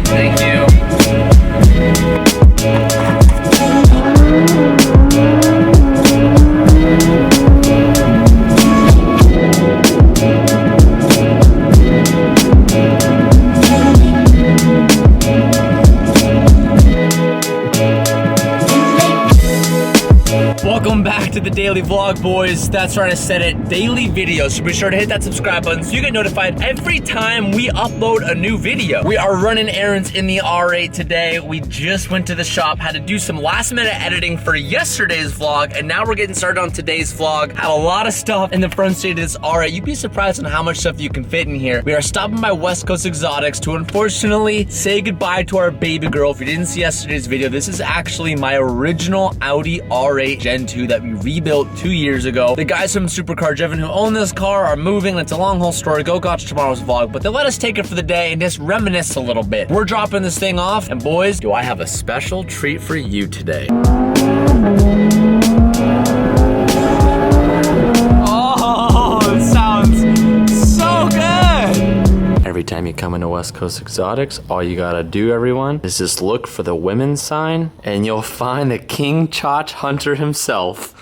Thank you. Welcome back to the daily vlog, boys. That's right, I said it. Daily video. So be sure to hit that subscribe button so you get notified every time we upload a new video. We are running errands in the R8 today. We just went to the shop, had to do some last minute editing for yesterday's vlog, and now we're getting started on today's vlog. Have a lot of stuff in the front seat of this R8. You'd be surprised on how much stuff you can fit in here. We are stopping by West Coast Exotics to unfortunately say goodbye to our baby girl. If you didn't see yesterday's video, this is actually my original Audi R8 Gen 2 that we rebuilt 2 years ago. The guys from Supercar Driven who own this car are moving, and it's a long haul story. Go watch tomorrow's vlog, but they let us take it for the day and just reminisce a little bit. We're dropping this thing off, and boys, do I have a special treat for you today. Oh, it sounds so good. Every time you come into West Coast Exotics, all you gotta do, everyone, is just look for the women's sign, and you'll find the King Chach Hunter himself.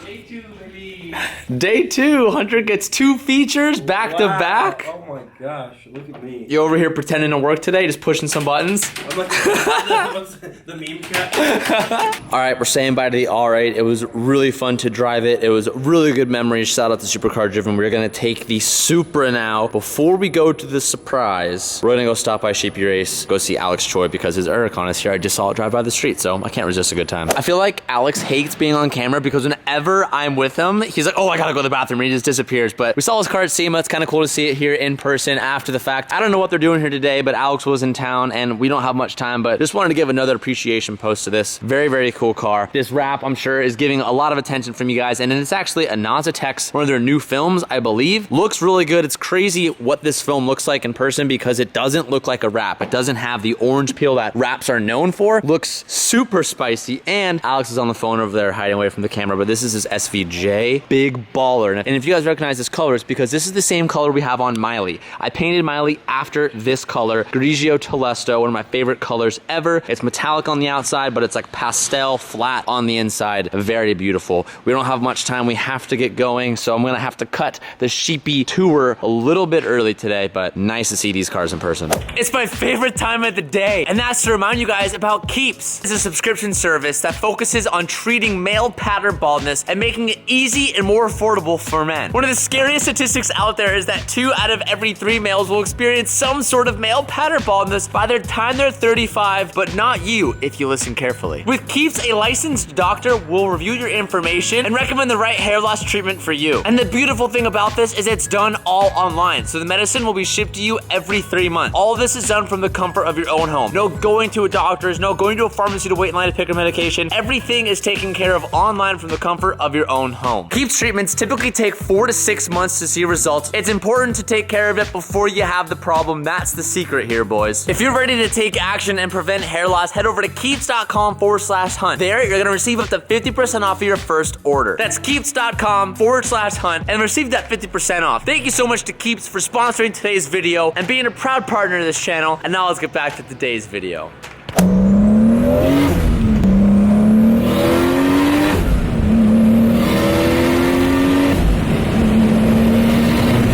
Day 2, Hunter gets 2 features back to back. Oh my gosh, look at me. You over here pretending to work today, just pushing some buttons? I'm like the meme cat. All right, we're saying bye to the R8. It was really fun to drive it. It was really good memories. Shout out to Supercar Driven. We're gonna take the Supra now. Before we go to the surprise, we're gonna go stop by Sheepy Race, go see Alex Choi because his Aircon is here. I just saw it drive by the street, so I can't resist a good time. I feel like Alex hates being on camera because whenever I'm with him, he's like, oh, I gotta go to the bathroom, and he just disappears. But we saw his car at SEMA. It's kind of cool to see it here in person after the fact. I don't know what they're doing here today, but Alex was in town, and we don't have much time, but just wanted to give another appreciation post to this. Very, very cool car. This wrap, I'm sure, is getting a lot of attention from you guys, and it's actually a Nazatex, one of their new films, I believe. Looks really good. It's crazy what this film looks like in person because it doesn't look like a wrap. It doesn't have the orange peel that wraps are known for. Looks super spicy, and Alex is on the phone over there hiding away from the camera, but this is his SVJ. Big baller. And if you guys recognize this color, it's because this is the same color we have on Miley. I painted Miley after this color, Grigio Telesto, one of my favorite colors ever. It's metallic on the outside, but it's like pastel flat on the inside. Very beautiful. We don't have much time. We have to get going, so I'm gonna have to cut the Sheepy tour a little bit early today, but nice to see these cars in person. It's my favorite time of the day, and that's to remind you guys about Keeps. It's a subscription service that focuses on treating male pattern baldness and making it easy and more affordable for men. One of the scariest statistics out there is that 2 out of every 3 males will experience some sort of male pattern baldness by the time they're 35, but not you if you listen carefully. With Keeps, a licensed doctor will review your information and recommend the right hair loss treatment for you. And the beautiful thing about this is it's done all online, so the medicine will be shipped to you every 3 months. All this is done from the comfort of your own home. No going to a doctor's, no going to a pharmacy to wait in line to pick a medication. Everything is taken care of online from the comfort of your own home. Keeps treatments typically take 4 to 6 months to see results. It's important to take care of it before you have the problem. That's the secret here, boys. If you're ready to take action and prevent hair loss, head over to keeps.com/hunt. There, you're gonna receive up to 50% off of your first order. That's keeps.com/hunt and receive that 50% off. Thank you so much to Keeps for sponsoring today's video and being a proud partner of this channel. And now let's get back to today's video.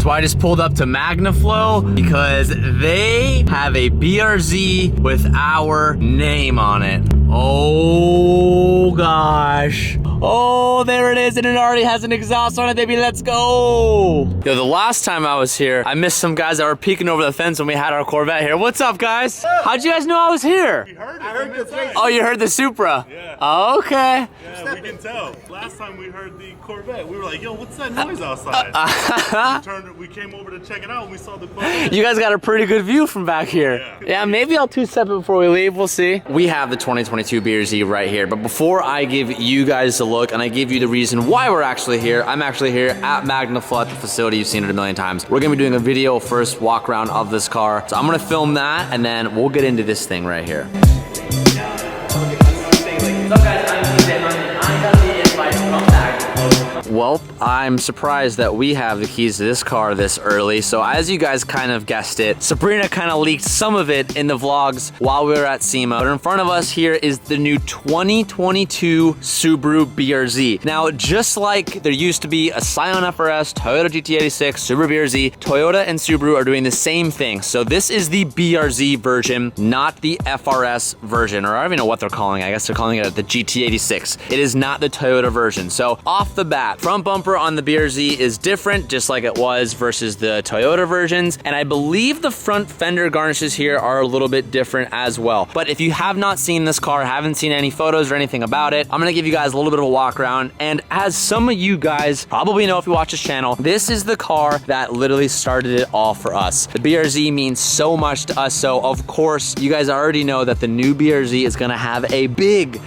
So I just pulled up to MagnaFlow because they have a BRZ with our name on it. Oh gosh. Oh, there it is, and it already has an exhaust on it, baby. Let's go. Yo, the last time I was here, I missed some guys that were peeking over the fence when we had our Corvette here. What's up, guys? How'd you guys know I was here? We heard it. I heard the Oh, you heard the Supra? Yeah. Oh, okay. Yeah, we can tell. Last time we heard the Corvette, we were like, yo, what's that noise outside? We came over to check it out, and we saw the Corvette. You guys got a pretty good view from back here. Yeah, maybe I'll two-step it before we leave. We'll see. We have the 2022 BRZ right here, but before I give you guys the look and I give you the reason why we're actually here, I'm actually here at MagnaFlow, the facility. You've seen it a million times. We're gonna be doing a video first walk around of this car. So I'm gonna film that and then we'll get into this thing right here. What's up, guys? Well, I'm surprised that we have the keys to this car this early. So as you guys kind of guessed it, Sabrina kind of leaked some of it in the vlogs while we were at SEMA. But in front of us here is the new 2022 Subaru BRZ. Now, just like there used to be a Scion FRS, Toyota GT86, Subaru BRZ, Toyota and Subaru are doing the same thing. So this is the BRZ version, not the FRS version, or I don't even know what they're calling it. I guess they're calling it the GT86. It is not the Toyota version. So off the bat, front bumper on the BRZ is different, just like it was versus the Toyota versions. And I believe the front fender garnishes here are a little bit different as well. But if you have not seen this car, haven't seen any photos or anything about it, I'm gonna give you guys a little bit of a walk around. And as some of you guys probably know if you watch this channel, this is the car that literally started it all for us. The BRZ means so much to us. So of course, you guys already know that the new BRZ is gonna have a big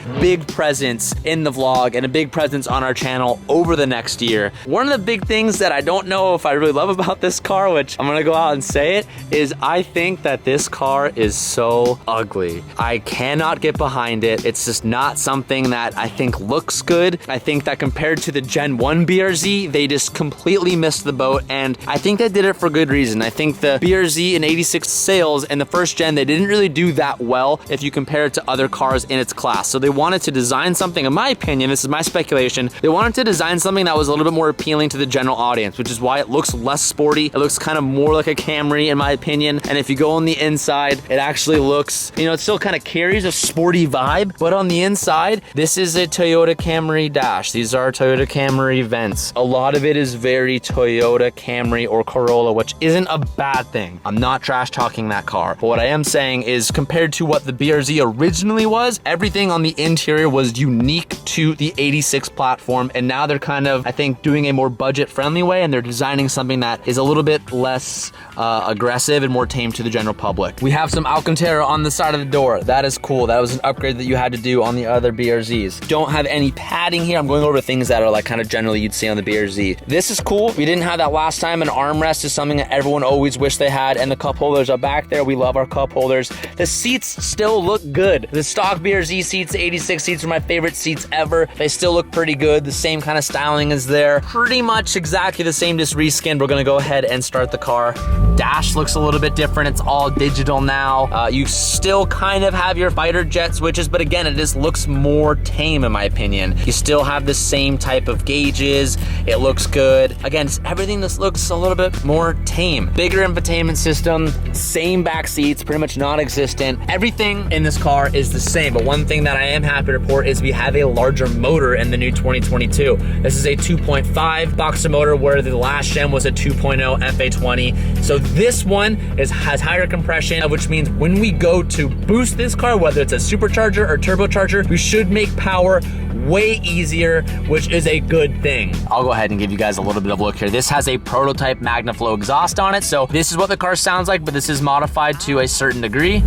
presence in the vlog and a big presence on our channel over the next year. One of the big things that I don't know if I really love about this car, which I'm gonna go out and say it, is I think that this car is so ugly. I cannot get behind it. It's just not something that I think looks good. I think that compared to the Gen 1 BRZ, they just completely missed the boat, and I think they did it for good reason. I think the BRZ in 86 sales in the first gen, they didn't really do that well if you compare it to other cars in its class. So they wanted to design something, in my opinion, this is my speculation, they wanted to design something that was a little bit more appealing to the general audience, which is why it looks less sporty. It looks kind of more like a Camry, in my opinion. And if you go on the inside, it actually looks, you know, it still kind of carries a sporty vibe, but on the inside, this is a Toyota Camry dash. These are Toyota Camry vents. A lot of it is very Toyota Camry or Corolla, which isn't a bad thing. I'm not trash talking that car. But what I am saying is compared to what the BRZ originally was, everything on the interior was unique to the 86 platform. And now they're kind of, I think, doing a more budget friendly way, and they're designing something that is a little bit less aggressive and more tame to the general public. We have some Alcantara on the side of the door. That is cool. That was an upgrade that you had to do on the other BRZs. Don't have any padding here. I'm going over things that are like kind of generally you'd see on the BRZ. This is cool. We didn't have that last time. An armrest is something that everyone always wished they had, and the cup holders are back there. We love our cup holders. The seats still look good. The stock BRZ seats, the 86 seats, are my favorite seats ever. They still look pretty good. The same kind of styling is there. Pretty much exactly the same, just reskinned. We're gonna go ahead and start the car. Dash looks a little bit different. It's all digital now. You still kind of have your fighter jet switches, but again, it just looks more tame in my opinion. You still have the same type of gauges. It looks good. Again, everything just looks a little bit more tame. Bigger infotainment system, same back seats, pretty much non-existent. Everything in this car is the same, but one thing that I am happy to report is we have a larger motor in the new 2022. This is a 2.5 boxer motor, where the last gen was a 2.0 FA20. So this one has higher compression, which means when we go to boost this car, whether it's a supercharger or turbocharger, we should make power way easier, which is a good thing. I'll go ahead and give you guys a little bit of a look here. This has a prototype MagnaFlow exhaust on it, so this is what the car sounds like, but this is modified to a certain degree.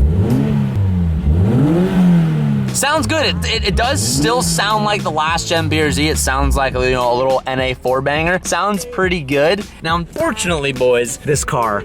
Sounds good. It does still sound like the last gen BRZ. It sounds like, you know, a little NA 4-banger. Sounds pretty good. Now, unfortunately, boys, this car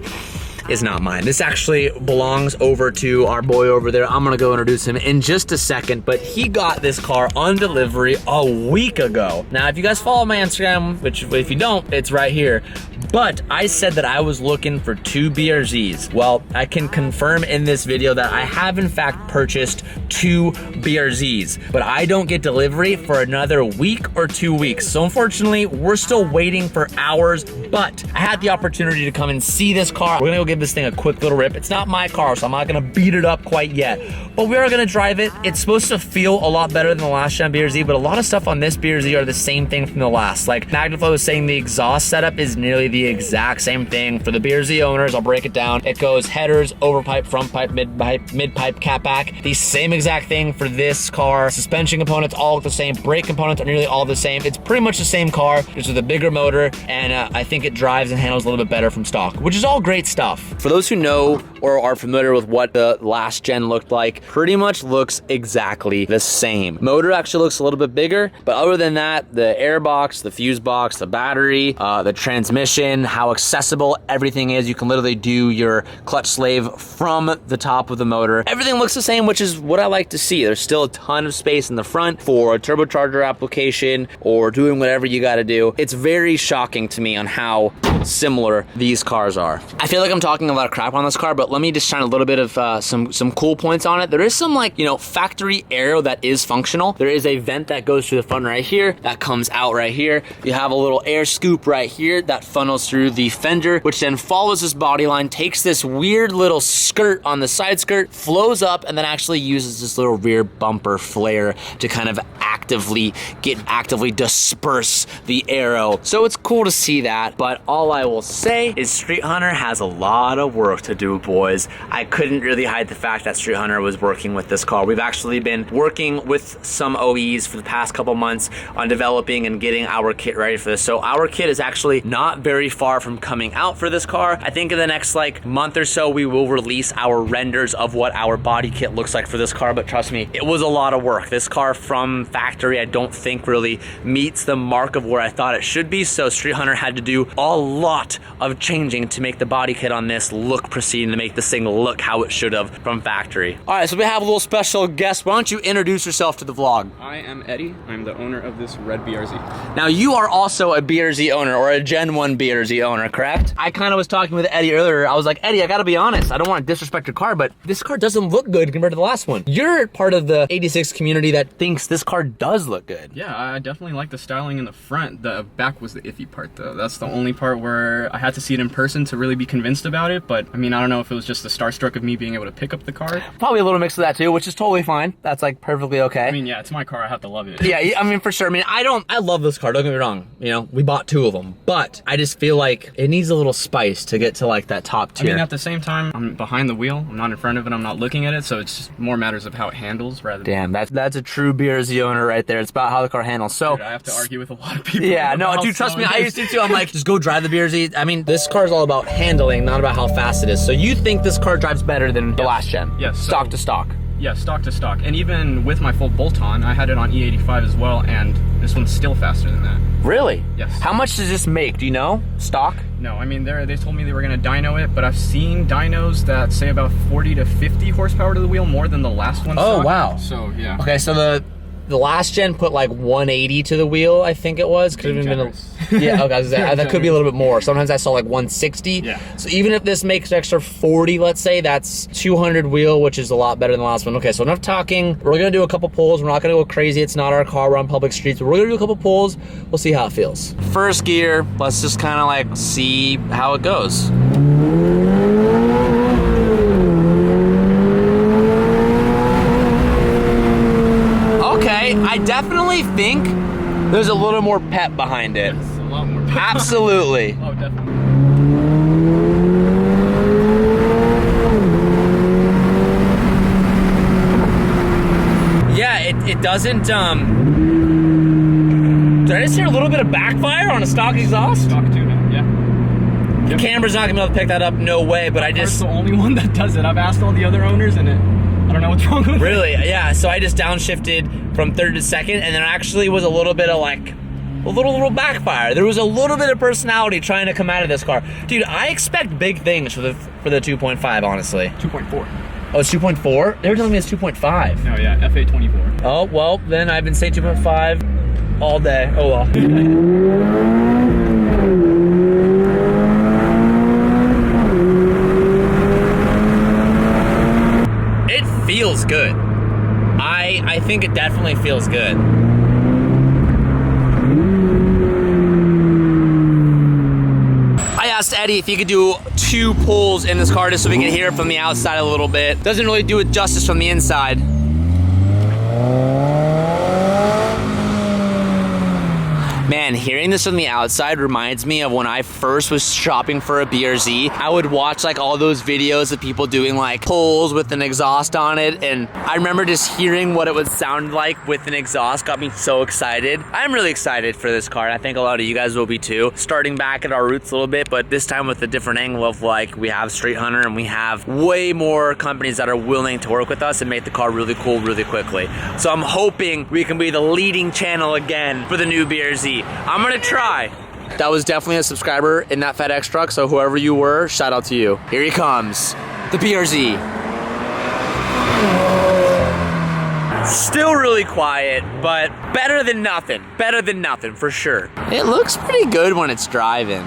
is not mine. This actually belongs over to our boy over there. I'm gonna go introduce him in just a second, but he got this car on delivery a week ago. Now, if you guys follow my Instagram, which if you don't, it's right here, but I said that I was looking for 2 BRZs. Well, I can confirm in this video that I have in fact purchased 2 BRZs, but I don't get delivery for another week or 2 weeks. So unfortunately, we're still waiting for ours, but I had the opportunity to come and see this car. We're gonna go give this thing a quick little rip. It's not my car, so I'm not gonna beat it up quite yet, but we are gonna drive it. It's supposed to feel a lot better than the last gen BRZ, but a lot of stuff on this BRZ are the same thing from the last. Like MagnaFlow is saying the exhaust setup is nearly the exact same thing. For the BRZ owners, I'll break it down. It goes headers, overpipe, front pipe, mid pipe, cat back. The same exact thing for this car. Suspension components all look the same. Brake components are nearly all the same. It's pretty much the same car, just with a bigger motor, and I think it drives and handles a little bit better from stock, which is all great stuff. For those who know or are familiar with what the last gen looked like, like pretty much looks exactly the same. Motor actually looks a little bit bigger, but other than that, the air box, the fuse box, the battery, the transmission, how accessible everything is. You can literally do your clutch slave from the top of the motor. Everything looks the same, which is what I like to see. There's still a ton of space in the front for a turbocharger application or doing whatever you got to do. It's very shocking to me on how similar these cars are. I feel like I'm talking a lot of crap on this car, but let me just shine a little bit of some cool points on it. There is some, like, you know, factory aero that is functional. There is a vent that goes through the front right here that comes out right here. You have a little air scoop right here that funnels through the fender, which then follows this body line, takes this weird little skirt on the side skirt, flows up, and then actually uses this little rear bumper flare to kind of actively disperse the aero. So it's cool to see that, but all I will say is Street Hunter has a lot of work to do, boys. I couldn't really hide the fact that Street Hunter was working with this car. We've actually been working with some OEs for the past couple months on developing and getting our kit ready for this. So our kit is actually not very far from coming out for this car. I think in the next like month or so, we will release our renders of what our body kit looks like for this car, but trust me, it was a lot of work. This car from factory, I don't think really meets the mark of where I thought it should be, so Street Hunter had to do a lot of changing to make the body kit on this look pristine, to make this thing look how it should have from factory. All right, so we have a little special guest. Why don't you introduce yourself to the vlog? I am Eddie. I'm the owner of this red BRZ. Now, you are also a BRZ owner, or a Gen 1 BRZ owner, correct? I kind of was talking with Eddie earlier. I was like, Eddie, I gotta be honest. I don't want to disrespect your car, but this car doesn't look good compared to the last one. You're part of the 86 community that thinks this car does look good. Yeah, I definitely like the styling in the front. The back was the iffy part, though. That's the only part where I had to see it in person to really be convinced about it. But I mean, I don't know if it was just the starstruck of me being able to pick up the car. Probably a little mix of that too, which is totally fine. That's like perfectly okay. I mean, yeah, it's my car. I have to love it. Yeah, I mean, for sure. I mean, I love this car, don't get me wrong. You know, we bought 2 of them, but I just feel like it needs a little spice to get to like that top tier. I mean, at the same time, I'm behind the wheel. I'm not in front of it. I'm not looking at it. So it's just more matters of how it handles rather than... Damn, that's a true BRZ owner right there. It's about how the car handles. So dude, I have to argue with a lot of people. Yeah, no, dude, trust me, I used to too. I'm like, just go drive the BRZ. I mean, this car is all about handling, not about how fast it is. So you think this car drives better than the last gen? Yes. Stock to stock. Yeah, stock to stock. And even with my full bolt-on, I had it on E85 as well, and this one's still faster than that. Really? Yes. How much does this make? Do you know? Stock? No, I mean, they told me they were gonna dyno it, but I've seen dynos that say about 40 to 50 horsepower to the wheel, more than the last one. Oh, stock. wow. So, yeah. Okay, so the last gen put like 180 to the wheel, I think it was. Could have been yeah, okay, that could be a little bit more. Sometimes I saw like 160. Yeah. So even if this makes an extra 40, let's say, that's 200 wheel, which is a lot better than the last one. Okay, so enough talking. We're gonna do a couple pulls. We're not gonna go crazy. It's not our car. We're on public streets. But we're gonna do a couple pulls. We'll see how it feels. First gear, let's just kind of like see how it goes. I definitely think there's a little more pep behind it. Yes, a lot more pep. Absolutely. Oh, definitely. Yeah, it doesn't, did I just hear a little bit of backfire on a stock exhaust? Stock tuning, yeah. The camera's not gonna be able to pick that up, no way, but I just... It's the only one that does it. I've asked all the other owners and I don't know what's wrong with it. Really? Yeah, so I just downshifted from 3rd to 2nd, and there actually was a little bit of like, a little backfire. There was a little bit of personality trying to come out of this car. Dude, I expect big things for the 2.5, honestly. 2.4. Oh, it's 2.4? They were telling me it's 2.5. No, yeah, FA24. Oh, well, then I've been saying 2.5 all day. Oh, well. It feels good. I think it definitely feels good. I asked Eddie if he could do 2 pulls in this car just so we can hear it from the outside a little bit. Doesn't really do it justice from the inside. Man, hearing this from the outside reminds me of when I first was shopping for a BRZ. I would watch like all those videos of people doing like pulls with an exhaust on it, and I remember just hearing what it would sound like with an exhaust got me so excited. I'm really excited for this car. I think a lot of you guys will be too. Starting back at our roots a little bit, but this time with a different angle of like we have Street Hunter and we have way more companies that are willing to work with us and make the car really cool really quickly. So I'm hoping we can be the leading channel again for the new BRZ. I'm gonna try. That was definitely a subscriber in that FedEx truck, so whoever you were, shout out to you. Here he comes, the BRZ. Still really quiet, but better than nothing. Better than nothing, for sure. It looks pretty good when it's driving.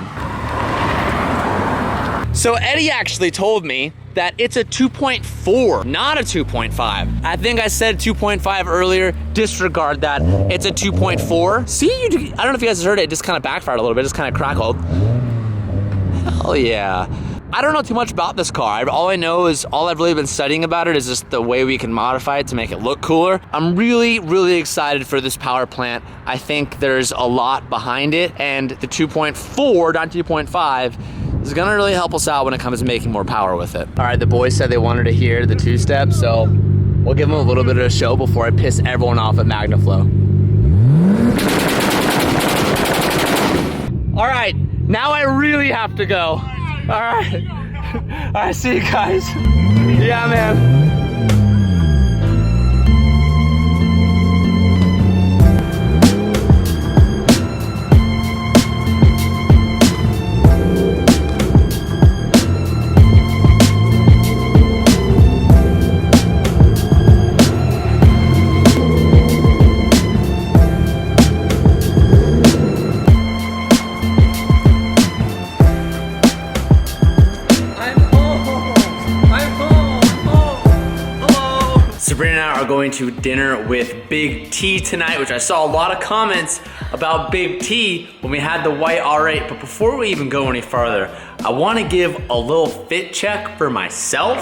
So Eddie actually told me that it's a 2.4, not a 2.5. I think I said 2.5 earlier, disregard that. It's a 2.4. See, I don't know if you guys heard it, it just kind of backfired a little bit, just kind of crackled. Hell yeah. I don't know too much about this car. All I know is, all I've really been studying about it is just the way we can modify it to make it look cooler. I'm really, really excited for this power plant. I think there's a lot behind it, and the 2.4, not 2.5, is gonna really help us out when it comes to making more power with it. All right, the boys said they wanted to hear the two-step, so we'll give them a little bit of a show before I piss everyone off at MagnaFlow. All right, now I really have to go. All right. All right, see you guys. Yeah, man. Sabrina and I are going to dinner with Big T tonight, which I saw a lot of comments about Big T when we had the white R8. But before we even go any farther, I want to give a little fit check for myself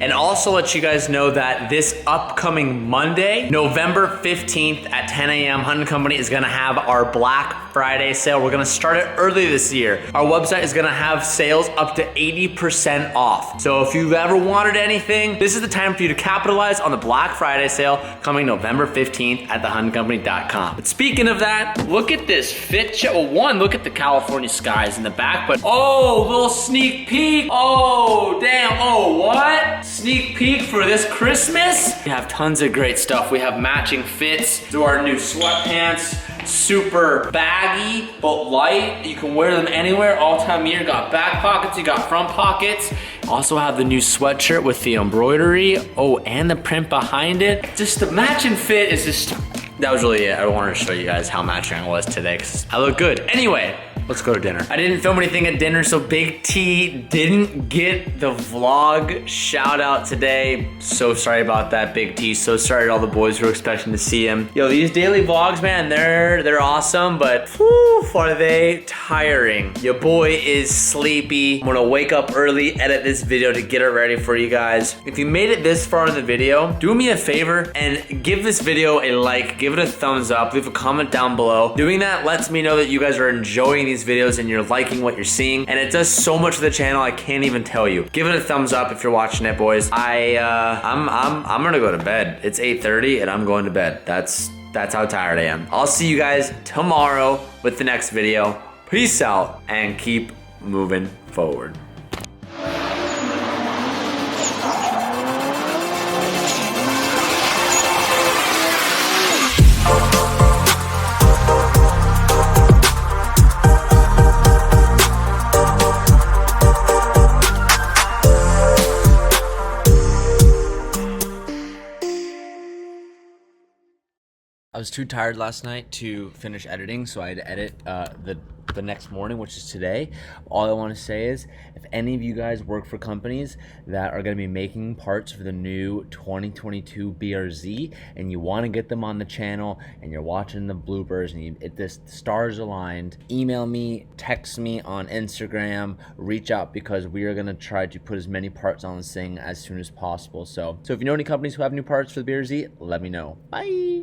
and also let you guys know that this upcoming Monday, November 15th at 10 a.m., Hunt & Company is gonna have our Black Friday sale. We're gonna start it early this year. Our website is gonna have sales up to 80% off. So if you've ever wanted anything, this is the time for you to capitalize on the Black Friday sale coming November 15th at thehuntandcompany.com. But speaking of that, look at this fit check. Well, one, look at the California skies in the back, but oh, little sneak peek. Oh, damn, oh, what? Sneak peek for this Christmas. We have tons of great stuff. We have matching fits to our new sweatpants. Super baggy, but light. You can wear them anywhere, all time of year. You got back pockets, you got front pockets. Also have the new sweatshirt with the embroidery. Oh, and the print behind it. Just the matching fit is just, that was really it. I wanted to show you guys how matching I was today because I look good. Anyway, let's go to dinner. I didn't film anything at dinner, so Big T didn't get the vlog shout out today. So sorry about that, Big T. So sorry to all the boys who were expecting to see him. Yo, these daily vlogs, man, they're awesome, but whew, are they tiring. Your boy is sleepy. I'm gonna wake up early, edit this video to get it ready for you guys. If you made it this far in the video, do me a favor and give this video a like, give it a thumbs up, leave a comment down below. Doing that lets me know that you guys are enjoying these videos and you're liking what you're seeing, and it does so much for the channel I can't even tell you. Give it a thumbs up if you're watching it, boys. I'm gonna go to bed. It's 8:30 and I'm going to bed. That's how tired I am. I'll see you guys tomorrow with the next video. Peace out and keep moving forward. I was too tired last night to finish editing, so I had to edit the next morning, which is today. All I want to say is, if any of you guys work for companies that are going to be making parts for the new 2022 BRZ, and you want to get them on the channel, and you're watching the bloopers, and the stars aligned, email me, text me on Instagram, reach out, because we are going to try to put as many parts on this thing as soon as possible. So if you know any companies who have new parts for the BRZ, let me know. Bye!